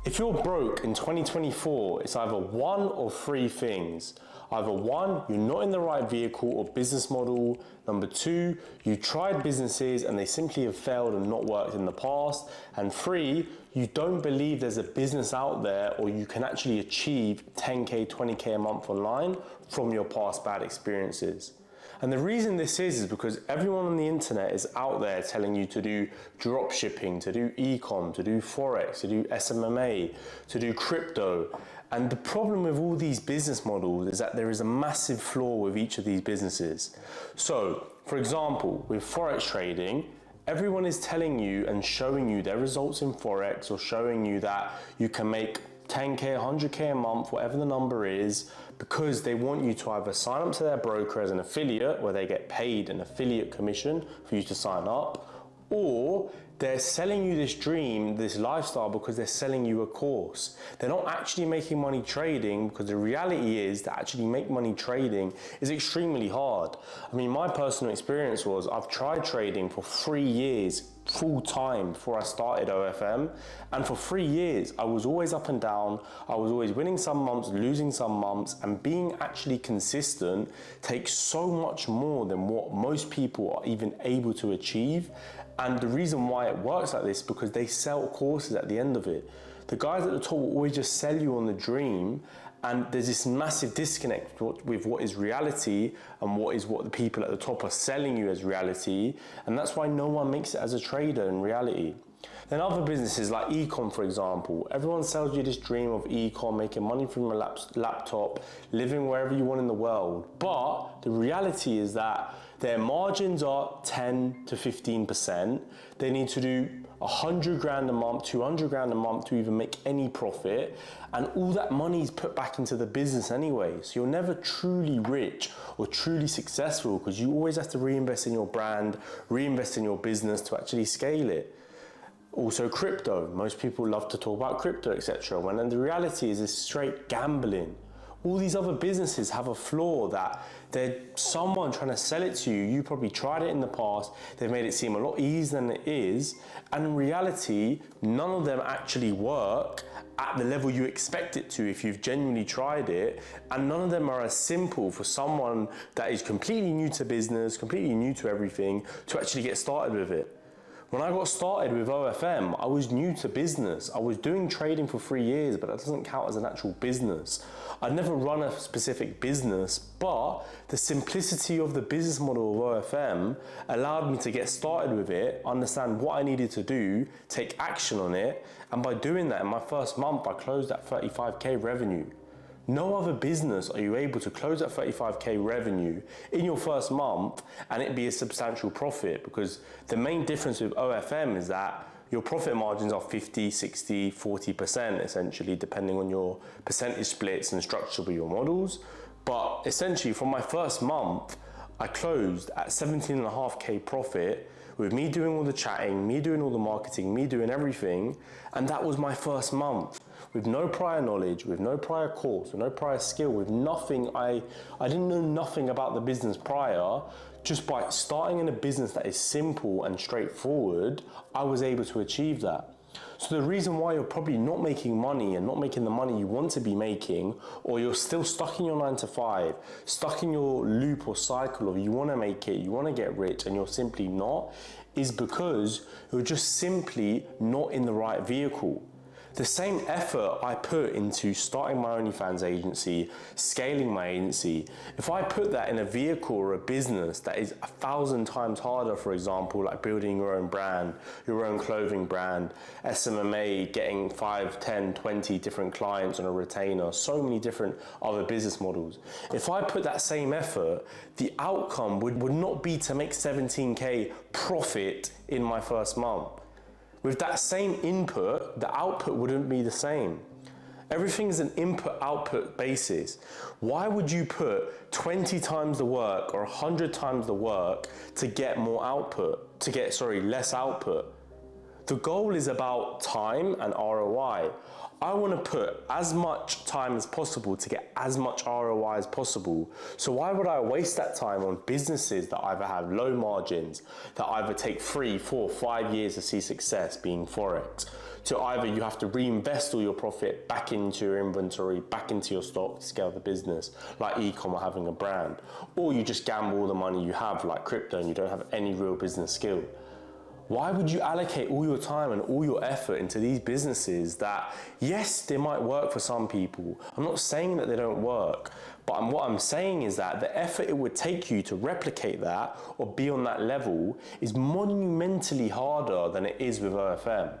If you're broke in 2024, it's either one or three things. Either one, you're not in the right vehicle or business model. Number two, you tried businesses and they simply have failed and not worked in the past. And three, you don't believe there's a business out there or you can actually achieve 10K, 20K a month online from your past bad experiences. And the reason this is because everyone on the internet is out there telling you to do drop shipping, to do Ecom, to do Forex, to do SMMA, to do crypto. And the problem with all these business models is that there is a massive flaw with each of these businesses. So, for example, with Forex trading, everyone is telling you and showing you their results in Forex or showing you that you can make 10K, 100K a month, whatever the number is, because they want you to either sign up to their broker as an affiliate where they get paid an affiliate commission for you to sign up, or they're selling you this dream, this lifestyle, because they're selling you a course. They're not actually making money trading, because the reality is to actually make money trading is extremely hard. I mean, my personal experience was I've tried trading for 3 years full time before I started OFM, and for 3 years I was always up and down. I was always winning some months, losing some months, and being actually consistent takes so much more than what most people are even able to achieve. And the reason why it works like this is because they sell courses at the end of it. The guys at the top will always just sell you on the dream, and there's this massive disconnect with what is reality and what the people at the top are selling you as reality, and that's why no one makes it as a trader in reality. Then other businesses like Ecom, for example, everyone sells you this dream of Ecom, making money from a laptop, living wherever you want in the world. But the reality is that their margins are 10 to 15%. They need to do 100 grand a month, 200 grand a month to even make any profit. And all that money is put back into the business anyway. So you're never truly rich or truly successful, because you always have to reinvest in your brand, reinvest in your business to actually scale it. Also crypto, most people love to talk about crypto, etc. When the reality is it's straight gambling. All these other businesses have a flaw that they're someone trying to sell it to you. You probably tried it in the past. They've made it seem a lot easier than it is. And in reality, none of them actually work at the level you expect it to if you've genuinely tried it. And none of them are as simple for someone that is completely new to business, completely new to everything, to actually get started with it. When I got started with OFM, I was new to business. I was doing trading for 3 years, but that doesn't count as an actual business. I'd never run a specific business, but the simplicity of the business model of OFM allowed me to get started with it, understand what I needed to do, take action on it, and by doing that, in my first month, I closed at 35K revenue. No other business are you able to close at 35K revenue in your first month and it be a substantial profit, because the main difference with OFM is that your profit margins are 50, 60, 40% essentially, depending on your percentage splits and structure of your models. But essentially from my first month, I closed at 17.5K profit with me doing all the chatting, me doing all the marketing, me doing everything. And that was my first month. With no prior knowledge, with no prior course, with no prior skill, with nothing, I didn't know nothing about the business prior. Just by starting in a business that is simple and straightforward, I was able to achieve that. So the reason why you're probably not making money and not making the money you want to be making, or you're still stuck in your 9 to 5, stuck in your loop or cycle of you want to make it, you want to get rich, and you're simply not, is because you're just simply not in the right vehicle. The same effort I put into starting my Onlyfans agency, scaling my agency, if I put that in a vehicle or a business that is 1,000 times harder, for example, like building your own brand, your own clothing brand, SMMA, getting 5, 10, 20 different clients on a retainer, so many different other business models. If I put that same effort, the outcome would not be to make 17K profit in my first month. With that same input, the output wouldn't be the same. Everything is an input-output basis. Why would you put 20 times the work or 100 times the work to get more output, less output? The goal is about time and ROI. I want to put as much time as possible to get as much ROI as possible. So why would I waste that time on businesses that either have low margins, that either take 3, 4, 5 years to see success, being Forex, to either you have to reinvest all your profit back into your inventory, back into your stock to scale the business, like Ecom or having a brand, or you just gamble all the money you have, like crypto, and you don't have any real business skill. Why would you allocate all your time and all your effort into these businesses that, yes, they might work for some people. I'm not saying that they don't work, but what I'm saying is that the effort it would take you to replicate that or be on that level is monumentally harder than it is with OFM.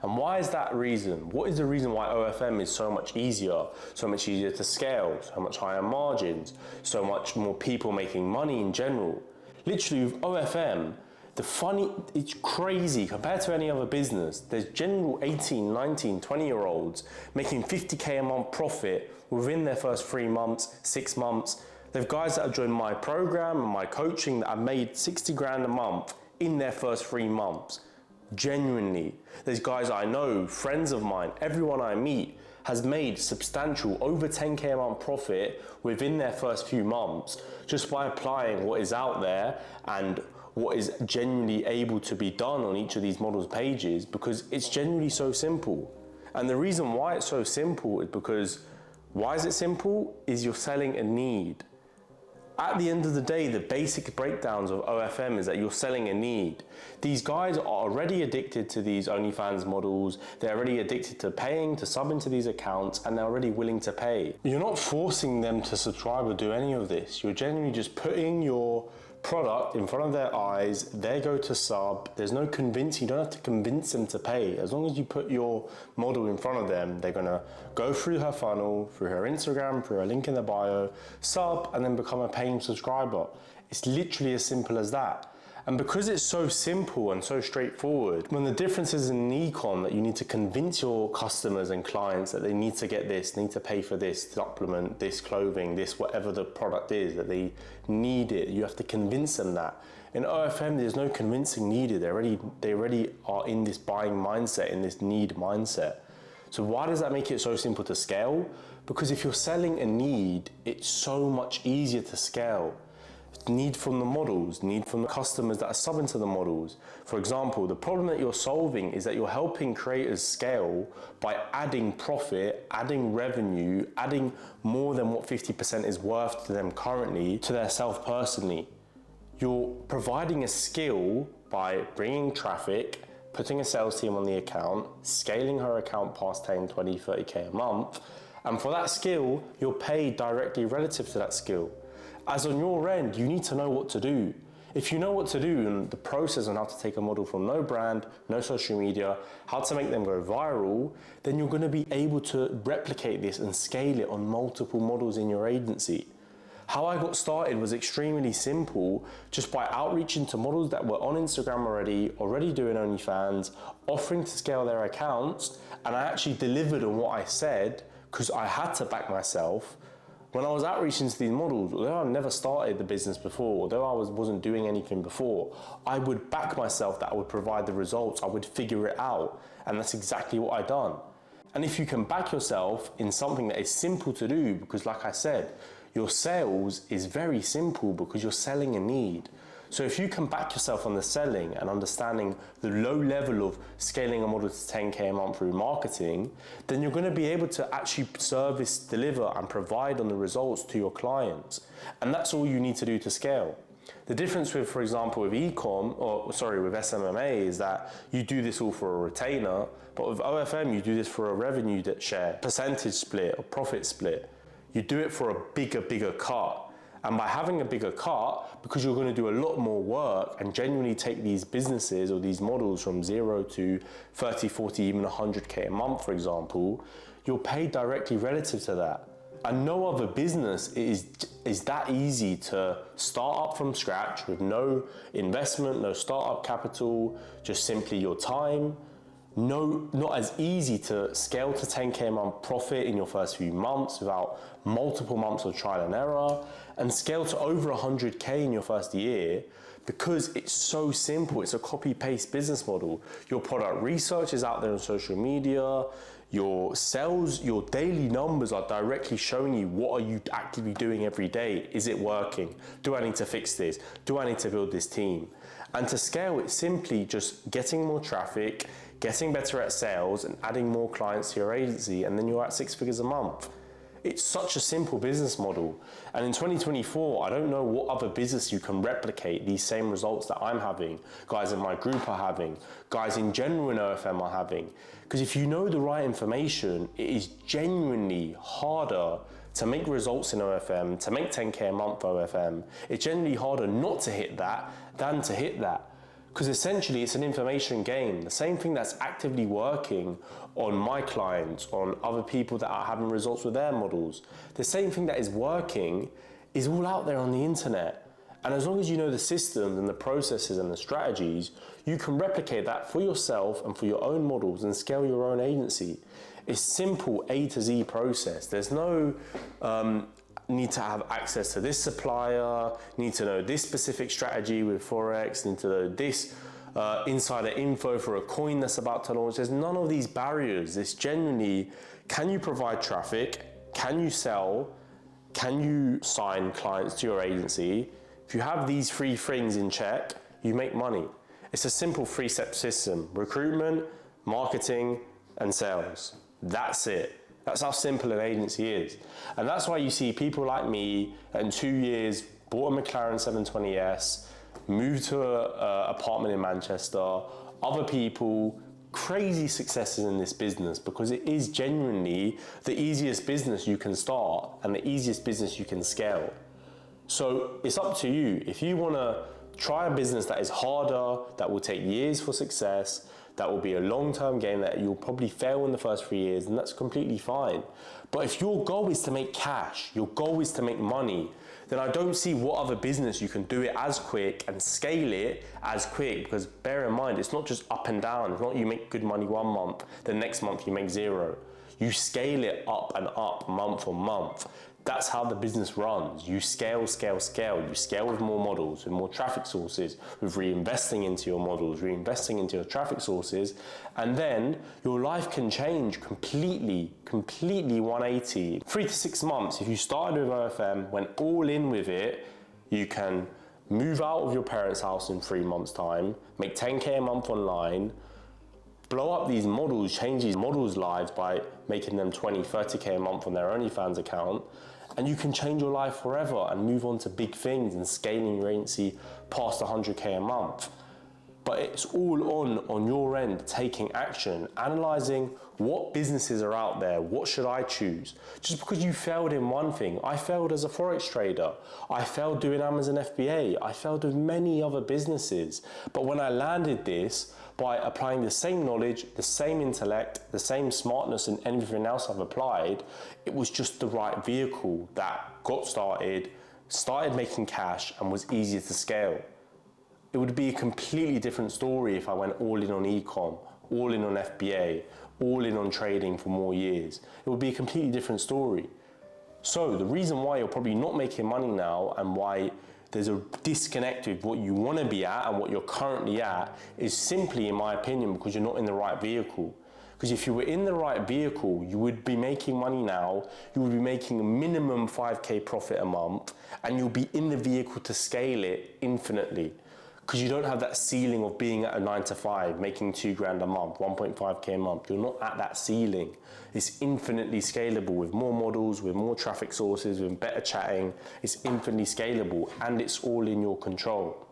And why is that reason? What is the reason why OFM is so much easier to scale, so much higher margins, so much more people making money in general? Literally with OFM, it's crazy compared to any other business. There's general 18, 19, 20-year-olds making 50K a month profit within their first 3 months, 6 months. There's guys that have joined my program and my coaching that have made 60 grand a month in their first 3 months. Genuinely. There's guys I know, friends of mine, everyone I meet has made substantial over 10K a month profit within their first few months just by applying what is out there and what is genuinely able to be done on each of these models pages, because it's genuinely so simple. And the reason why it's so simple is because, why is it simple? Is you're selling a need. At the end of the day, the basic breakdowns of OFM is that you're selling a need. These guys are already addicted to these Onlyfans models. They're already addicted to paying to sub into these accounts, and they're already willing to pay. You're not forcing them to subscribe or do any of this. You're genuinely just putting your product in front of their eyes, they go to sub. There's no convincing, you don't have to convince them to pay. As long as you put your model in front of them, they're gonna go through her funnel, through her Instagram, through her link in the bio, sub, and then become a paying subscriber. It's literally as simple as that. And because it's so simple and so straightforward, when the difference is in Ecom that you need to convince your customers and clients that they need to get this, need to pay for this supplement, this clothing, this whatever the product is, that they need it, you have to convince them that. In OFM, there's no convincing needed. They already are in this buying mindset, in this need mindset. So why does that make it so simple to scale? Because if you're selling a need, it's so much easier to scale. Need from the models, need from the customers that are subbing to the models. For example, the problem that you're solving is that you're helping creators scale by adding profit, adding revenue, adding more than what 50% is worth to them currently, to their self personally. You're providing a skill by bringing traffic, putting a sales team on the account, scaling her account past 10, 20, 30K a month. And for that skill, you're paid directly relative to that skill. As on your end, you need to know what to do. If you know what to do and the process on how to take a model from no brand, no social media, how to make them go viral, then you're going to be able to replicate this and scale it on multiple models in your agency. How I got started was extremely simple, just by outreaching to models that were on Instagram already doing OnlyFans, offering to scale their accounts, and I actually delivered on what I said because I had to back myself. When I was outreaching to these models, although I never started the business before, although I wasn't doing anything before, I would back myself that I would provide the results, I would figure it out, and that's exactly what I done. And if you can back yourself in something that is simple to do, because like I said, your sales is very simple because you're selling a need. So if you can back yourself on the selling and understanding the low level of scaling a model to 10K a month through marketing, then you're going to be able to actually service, deliver, and provide on the results to your clients. And that's all you need to do to scale. The difference with, for example, with with SMMA is that you do this all for a retainer, but with OFM, you do this for a revenue share, percentage split, or profit split. You do it for a bigger cut. And by having a bigger cut, because you're going to do a lot more work and genuinely take these businesses or these models from 0 to 30, 40, even 100K a month, for example, you're paid directly relative to that. And no other business is that easy to start up from scratch with no investment, no startup capital, just simply your time. No, not as easy to scale to 10K a month profit in your first few months without multiple months of trial and error, and scale to over 100K in your first year. because it's so simple. It's a copy-paste business model. Your product research is out there on social media. Your sales, your daily numbers are directly showing you what are you actively doing every day. Is it working? Do I need to fix this? Do I need to build this team? And to scale, it's simply just getting more traffic, getting better at sales, and adding more clients to your agency, and then you're at 6 figures a month. It's such a simple business model. And in 2024, I don't know what other business you can replicate these same results that I'm having, guys in my group are having, guys in general in OFM are having. Because if you know the right information, it is genuinely harder to make results in OFM, to make 10K a month OFM. It's generally harder not to hit that than to hit that. Because essentially it's an information game. The same thing that's actively working on my clients, on other people that are having results with their models, the same thing that is working is all out there on the internet. And as long as you know the systems and the processes and the strategies, you can replicate that for yourself and for your own models and scale your own agency. It's simple A to Z process. There's no need to have access to this supplier, need to know this specific strategy with Forex, need to know this insider info for a coin that's about to launch. There's none of these barriers. It's genuinely, can you provide traffic? Can you sell? Can you sign clients to your agency? If you have these three things in check, you make money. It's a simple three-step system: recruitment, marketing, and sales. That's it. That's how simple an agency is. And that's why you see people like me in 2 years bought a McLaren 720S, moved to an apartment in Manchester, other people, crazy successes in this business, because it is genuinely the easiest business you can start and the easiest business you can scale. So it's up to you. If you want to try a business that is harder, that will take years for success, that will be a long-term game that you'll probably fail in the first 3 years, and that's completely fine. But if your goal is to make cash, your goal is to make money, then I don't see what other business you can do it as quick and scale it as quick. Because bear in mind, it's not just up and down. It's not you make good money 1 month, the next month you make zero. You scale it up and up month on month. That's how the business runs. You scale, scale, scale. You scale with more models, with more traffic sources, with reinvesting into your models, reinvesting into your traffic sources, and then your life can change completely 180. 3 to 6 months, if you started with OFM, went all in with it, you can move out of your parents' house in 3 months' time, make 10K a month online, blow up these models, change these models' lives by making them 20, 30K a month on their Onlyfans account, and you can change your life forever and move on to big things and scaling your agency past 100K a month. But it's all on your end, taking action, analyzing what businesses are out there, what should I choose? Just because you failed in one thing, I failed as a Forex trader, I failed doing Amazon FBA, I failed with many other businesses. But when I landed this, by applying the same knowledge, the same intellect, the same smartness and everything else I've applied, it was just the right vehicle that got started making cash and was easier to scale. It would be a completely different story if I went all in on Ecom, all in on FBA, all in on trading for more years. It would be a completely different story. So the reason why you're probably not making money now and why there's a disconnect with what you want to be at and what you're currently at is simply, in my opinion, because you're not in the right vehicle. Because if you were in the right vehicle, you would be making money now, you would be making a minimum 5K profit a month, and you'll be in the vehicle to scale it infinitely. Because you don't have that ceiling of being at a 9 to 5, making 2 grand a month, 1.5K a month. You're not at that ceiling. It's infinitely scalable with more models, with more traffic sources, with better chatting. It's infinitely scalable and it's all in your control.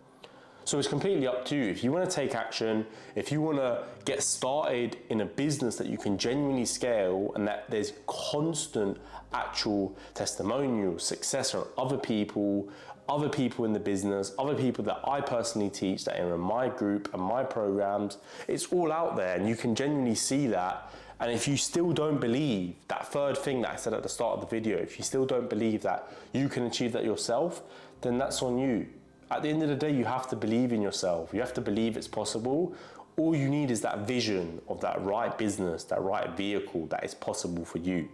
So it's completely up to you. If you want to take action, if you want to get started in a business that you can genuinely scale and that there's constant actual testimonial, success from other people in the business, other people that I personally teach that are in my group and my programs, it's all out there and you can genuinely see that. And if you still don't believe that third thing that I said at the start of the video, if you still don't believe that you can achieve that yourself, then that's on you. At the end of the day, you have to believe in yourself. You have to believe it's possible. All you need is that vision of that right business, that right vehicle that is possible for you.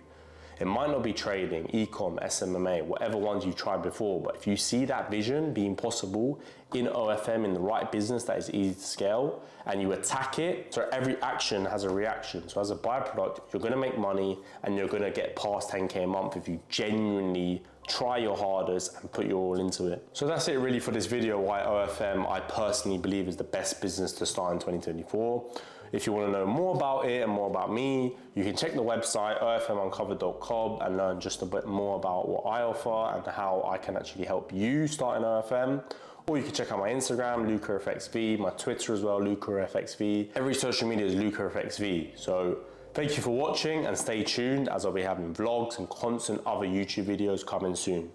It might not be trading, Ecom, SMMA, whatever ones you tried before, but if you see that vision being possible in OFM, in the right business that is easy to scale, and you attack it, so every action has a reaction. So as a byproduct, you're gonna make money and you're gonna get past 10K a month if you genuinely try your hardest and put your all into it. So that's it really for this video, why OFM I personally believe is the best business to start in 2024. If you want to know more about it and more about me, you can check the website ofmuncovered.com and learn just a bit more about what I offer and how I can actually help you start in OFM. Or you can check out my Instagram, LucaFXV, my Twitter as well, LucaFXV. Every social media is LucaFXV. So thank you for watching and stay tuned as I'll be having vlogs and constant other YouTube videos coming soon.